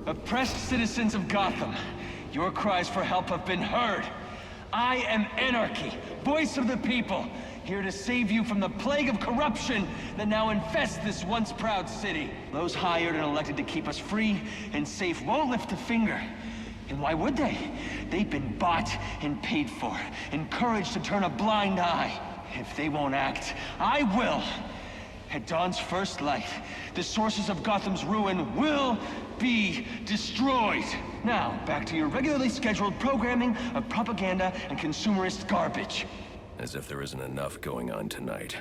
Oppressed citizens of Gotham, your cries for help have been heard. I am Anarchy, voice of the people, here to save you from the plague of corruption that now infests this once proud city. Those hired and elected to keep us free and safe won't lift a finger. And why would they? They've been bought and paid for, encouraged to turn a blind eye. If they won't act, I will. At dawn's first light, the sources of Gotham's ruin will be destroyed. Now, back to your regularly scheduled programming of propaganda and consumerist garbage. As if there isn't enough going on tonight.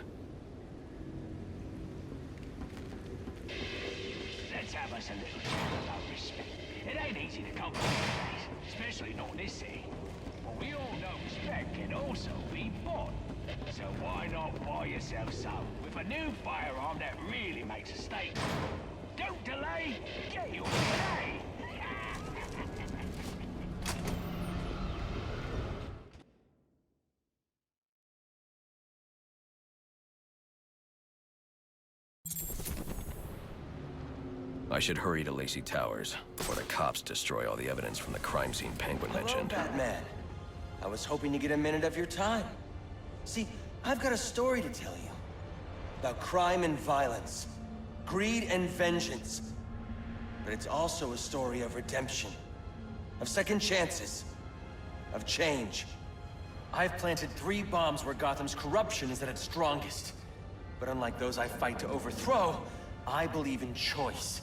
Let's have us a little talk about respect. It ain't easy to come by these days, especially not in this city. But we all know respect can also be bought. So why not buy yourself some with a new firearm that really makes a statement? Don't delay, get your pay! I should hurry to Lacey Towers before the cops destroy all the evidence from the crime scene Penguin mentioned. Hello, Batman. I was hoping to get a minute of your time. See, I've got a story to tell you. About crime and violence. Greed and vengeance. But it's also a story of redemption. Of second chances. Of change. I've planted 3 bombs where Gotham's corruption is at its strongest. But unlike those I fight to overthrow, I believe in choice.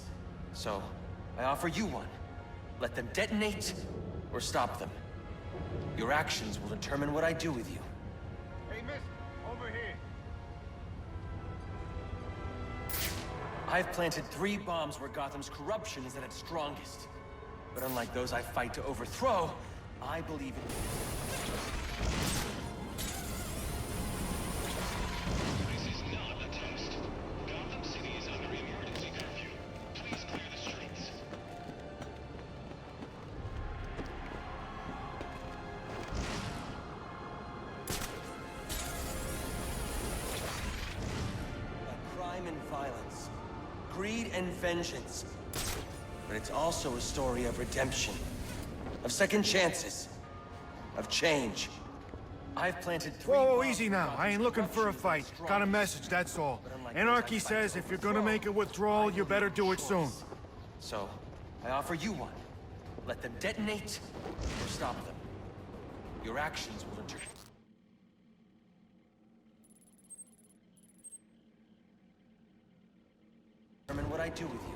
So, I offer you one. Let them detonate, or stop them. Your actions will determine what I do with you. Hey, miss, over here. I've planted 3 bombs where Gotham's corruption is at its strongest. But unlike those I fight to overthrow, I believe in... This is not a test. Gotham City is under emergency curfew. Please clear the streets. Crime and violence. Greed and vengeance. But it's also a story of redemption. Of second chances. Of change. I've planted 3 Whoa, bombs easy where now. Gotham's I ain't looking for a corruption is fight. at its Got a strongest. message, that's all. But unlike Anarchy those I fight says to if you're gonna overthrow, make a withdrawal, you better do it soon. So, I offer you one. Let them detonate, or stop them. Your actions will determine what I do with you.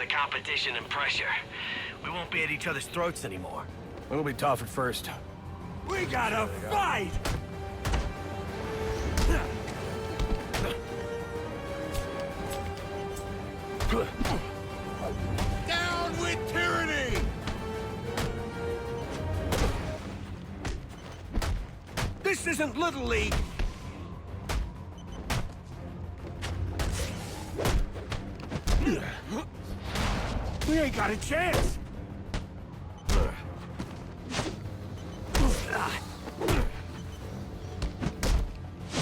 Competition and pressure. We won't be at each other's throats anymore. What'll be tough at first? We gotta fight! Down with tyranny! This isn't Little League! We ain't got a chance!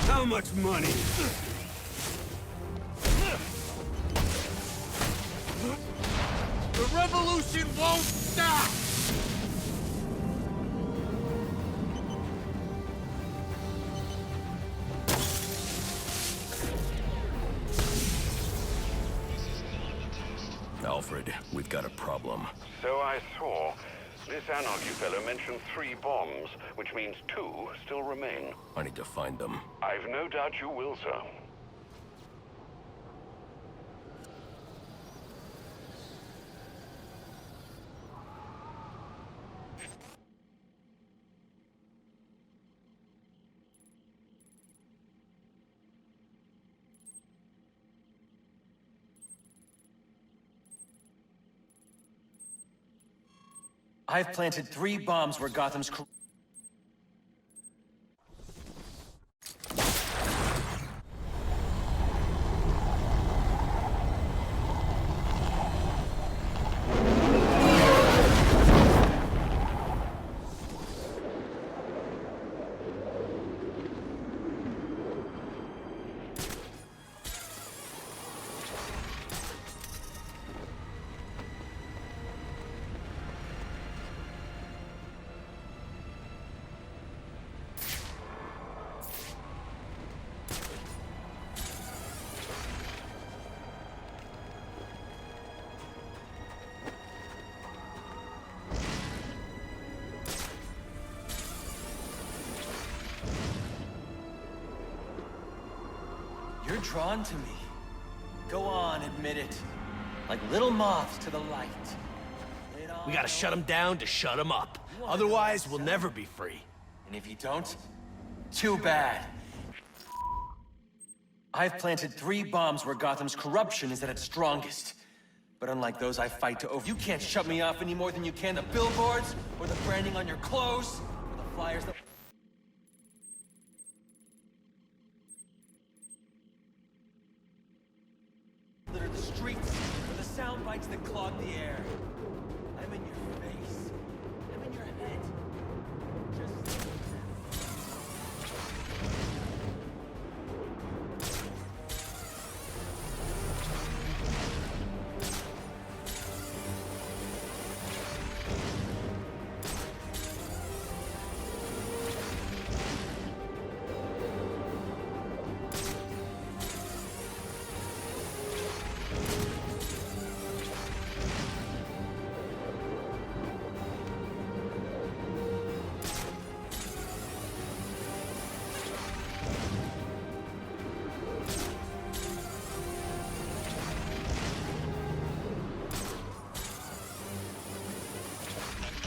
How much money? The revolution won't stop! Alfred, we've got a problem. So I saw. This Anarchy fellow mentioned 3 bombs, which means 2 still remain. I need to find them. I've no doubt you will, sir. I've planted 3 bombs where Gotham's... You're drawn to me. Go on, admit it. Like little moths to the light. We gotta shut him down to shut him up. Otherwise, we'll never be free. And if you don't, too bad. I've planted 3 bombs where Gotham's corruption is at its strongest. But unlike those I fight to over, you can't shut me off any more than you can the billboards, or the branding on your clothes, or the flyers that... litter the streets, or the sound bites that clog the air. I'm in your face. I'm in your head. Just...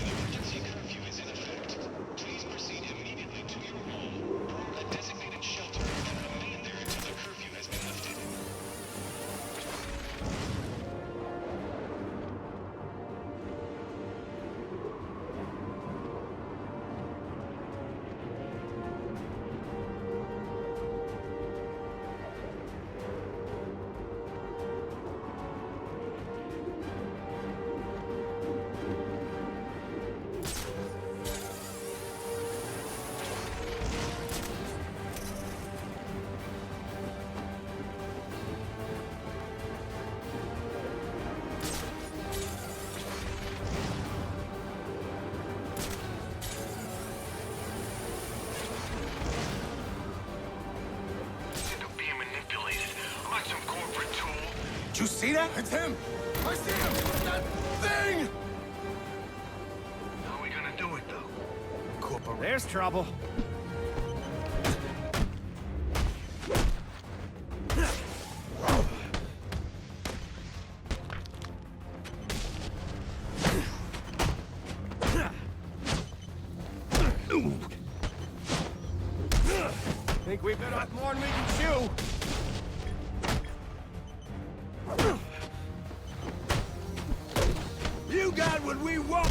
An emergency curfew is in effect. Please proceed immediately to your home or a designated shelter and remain there until the curfew has been lifted. Sick of being manipulated. I'm not some corporate tool. Did you see that? It's him! I see him! That thing! How are we gonna do it, though? There's trouble. Think we've been off more than we can chew. You got what we want!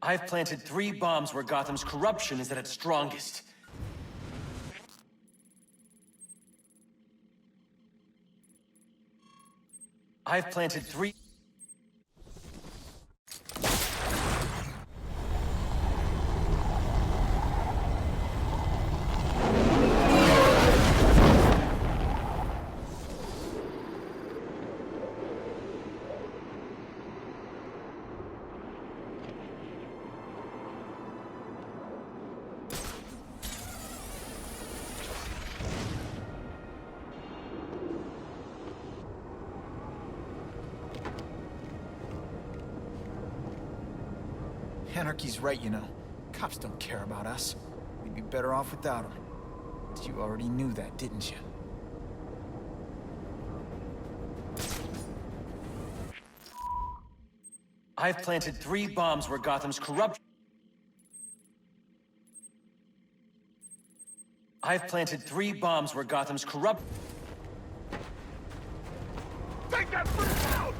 I've planted 3 bombs where Gotham's corruption is at its strongest. I've planted 3... Anarchy's right, you know. Cops don't care about us. We'd be better off without them. But you already knew that, didn't you? I've planted 3 bombs where Gotham's corruption... I've planted 3 bombs where Gotham's corrupt... Take that freak out!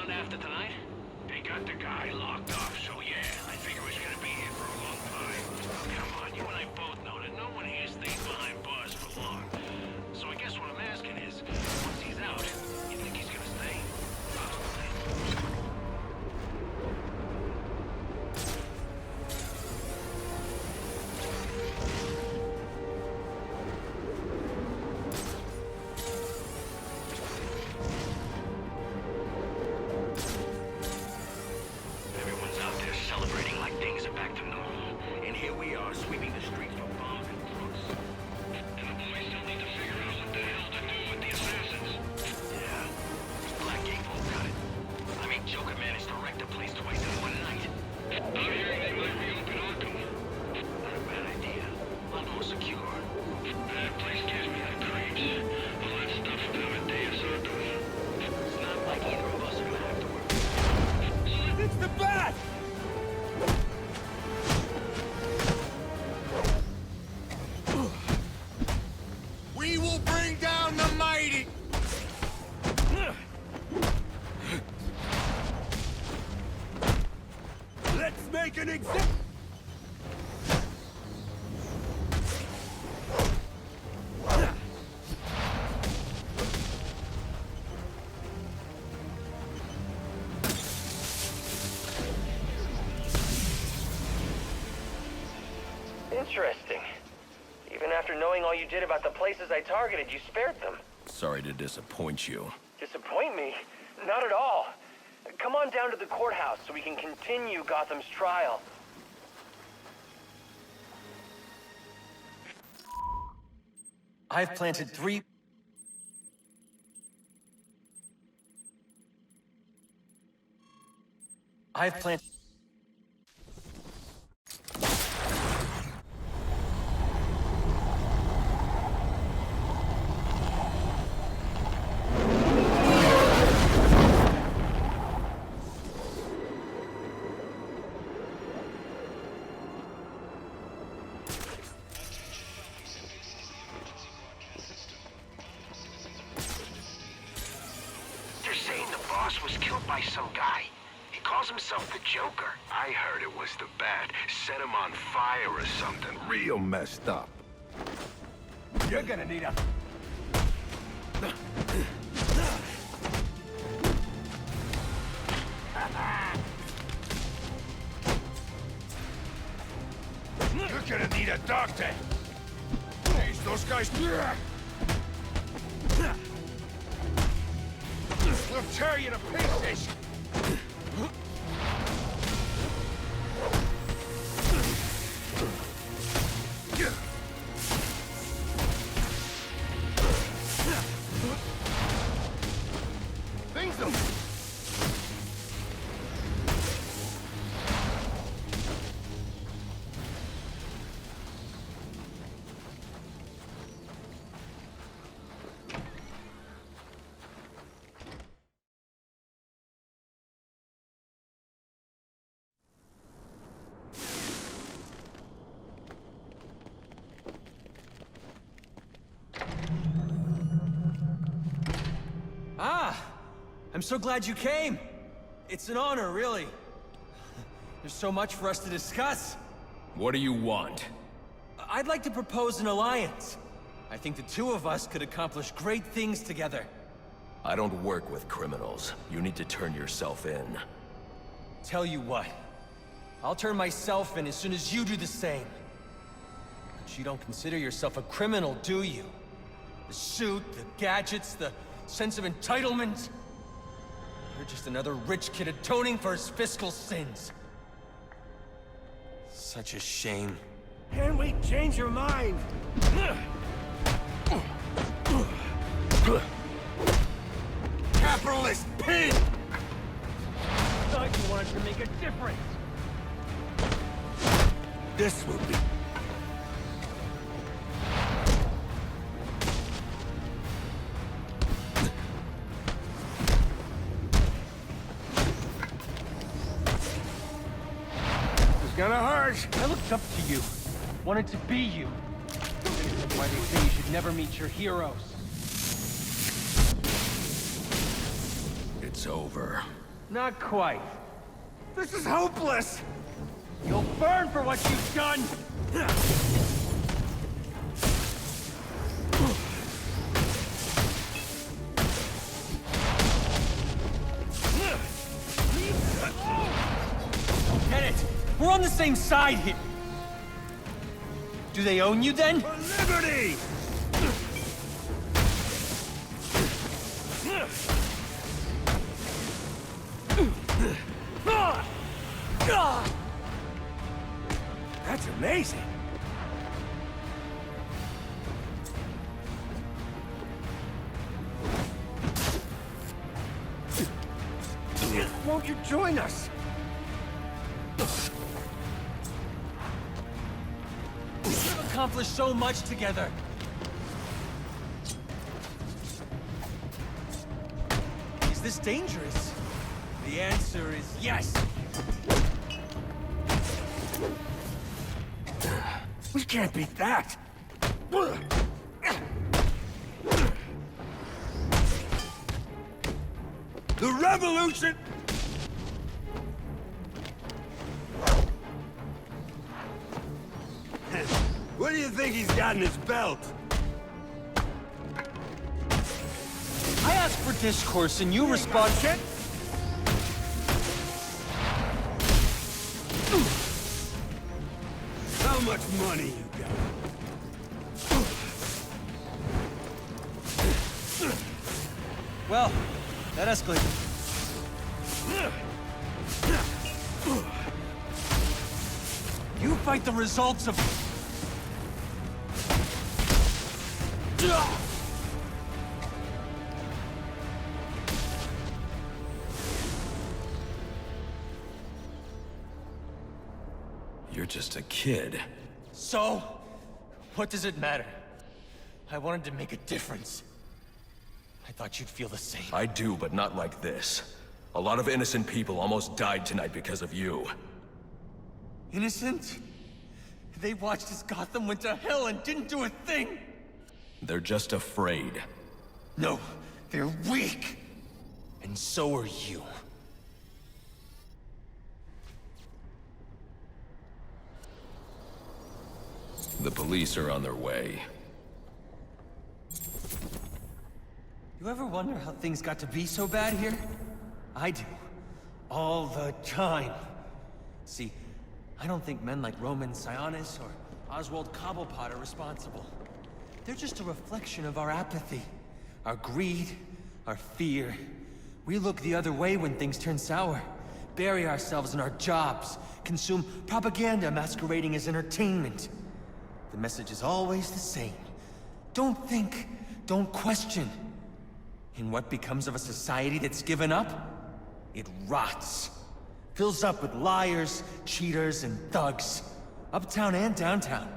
After tonight? They got the guy locked up, so yeah, I figure he's gonna be here for a long time. Come on, you and I both know that no one here stays behind bars for long. So I guess what I'm asking is, once he's out, you think he's gonna stay? Interesting. Even after knowing all you did about the places I targeted, you spared them. Sorry to disappoint you. Disappoint me? Not at all. Come on down to the courthouse so we can continue Gotham's trial. I've planted 3... I've planted... was killed by some guy. He calls himself the Joker. I heard it was the Bat. Set him on fire or something. Real messed up. You're gonna need a... You're gonna need a doctor. Jeez, those guys... They'll tear you to pieces! Things them! I'm so glad you came. It's an honor, really. There's so much for us to discuss. What do you want? I'd like to propose an alliance. I think the two of us could accomplish great things together. I don't work with criminals. You need to turn yourself in. Tell you what. I'll turn myself in as soon as you do the same. But you don't consider yourself a criminal, do you? The suit, the gadgets, the sense of entitlement. You're just another rich kid atoning for his fiscal sins. Such a shame. Can we change your mind? Capitalist pig! Thought you wanted to make a difference. This will be... Gonna hurt! I looked up to you. Wanted to be you. That's why they say you should never meet your heroes. It's over. Not quite. This is hopeless! You'll burn for what you've done! Get it! We're on the same side here! Do they own you then? For liberty! That's amazing! Won't you join us? We've accomplished so much together. Is this dangerous? The answer is yes. We can't beat that! The revolution! What do you think he's got in his belt? I ask for discourse and you respond... Shit! How much money you got? Well, that escalated. You fight the results of... You're just a kid. So? What does it matter? I wanted to make a difference. I thought you'd feel the same. I do, but not like this. A lot of innocent people almost died tonight because of you. Innocent? They watched as Gotham went to hell and didn't do a thing! They're just afraid. No, they're weak! And so are you. The police are on their way. You ever wonder how things got to be so bad here? I do. All the time. See, I don't think men like Roman Sionis or Oswald Cobblepot are responsible. They're just a reflection of our apathy, our greed, our fear, We look the other way when things turn sour. Bury ourselves in our jobs. Consume propaganda masquerading as entertainment. The message is always the same. Don't think, don't question. And what becomes of a society that's given up? It rots. Fills up with liars, cheaters, and thugs. Uptown and downtown.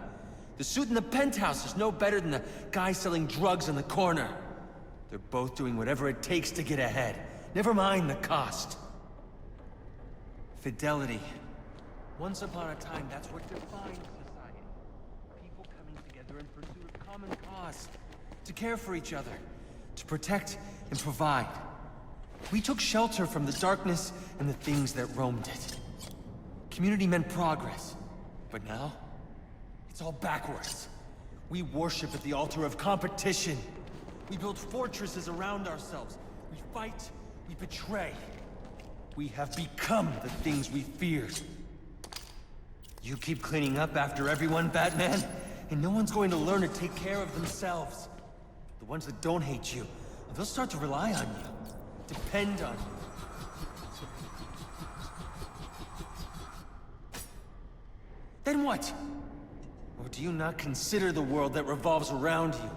The suit in the penthouse is no better than the guy selling drugs on the corner. They're both doing whatever it takes to get ahead. Never mind the cost. Fidelity. Once upon a time, that's what defined society. People coming together in pursuit of common cause. To care for each other. To protect and provide. We took shelter from the darkness and the things that roamed it. Community meant progress. But now, it's all backwards. We worship at the altar of competition. We build fortresses around ourselves. We fight, we betray. We have become the things we feared. You keep cleaning up after everyone, Batman, and no one's going to learn to take care of themselves. The ones that don't hate you, they'll start to rely on you. Depend on you. Then what? Or do you not consider the world that revolves around you?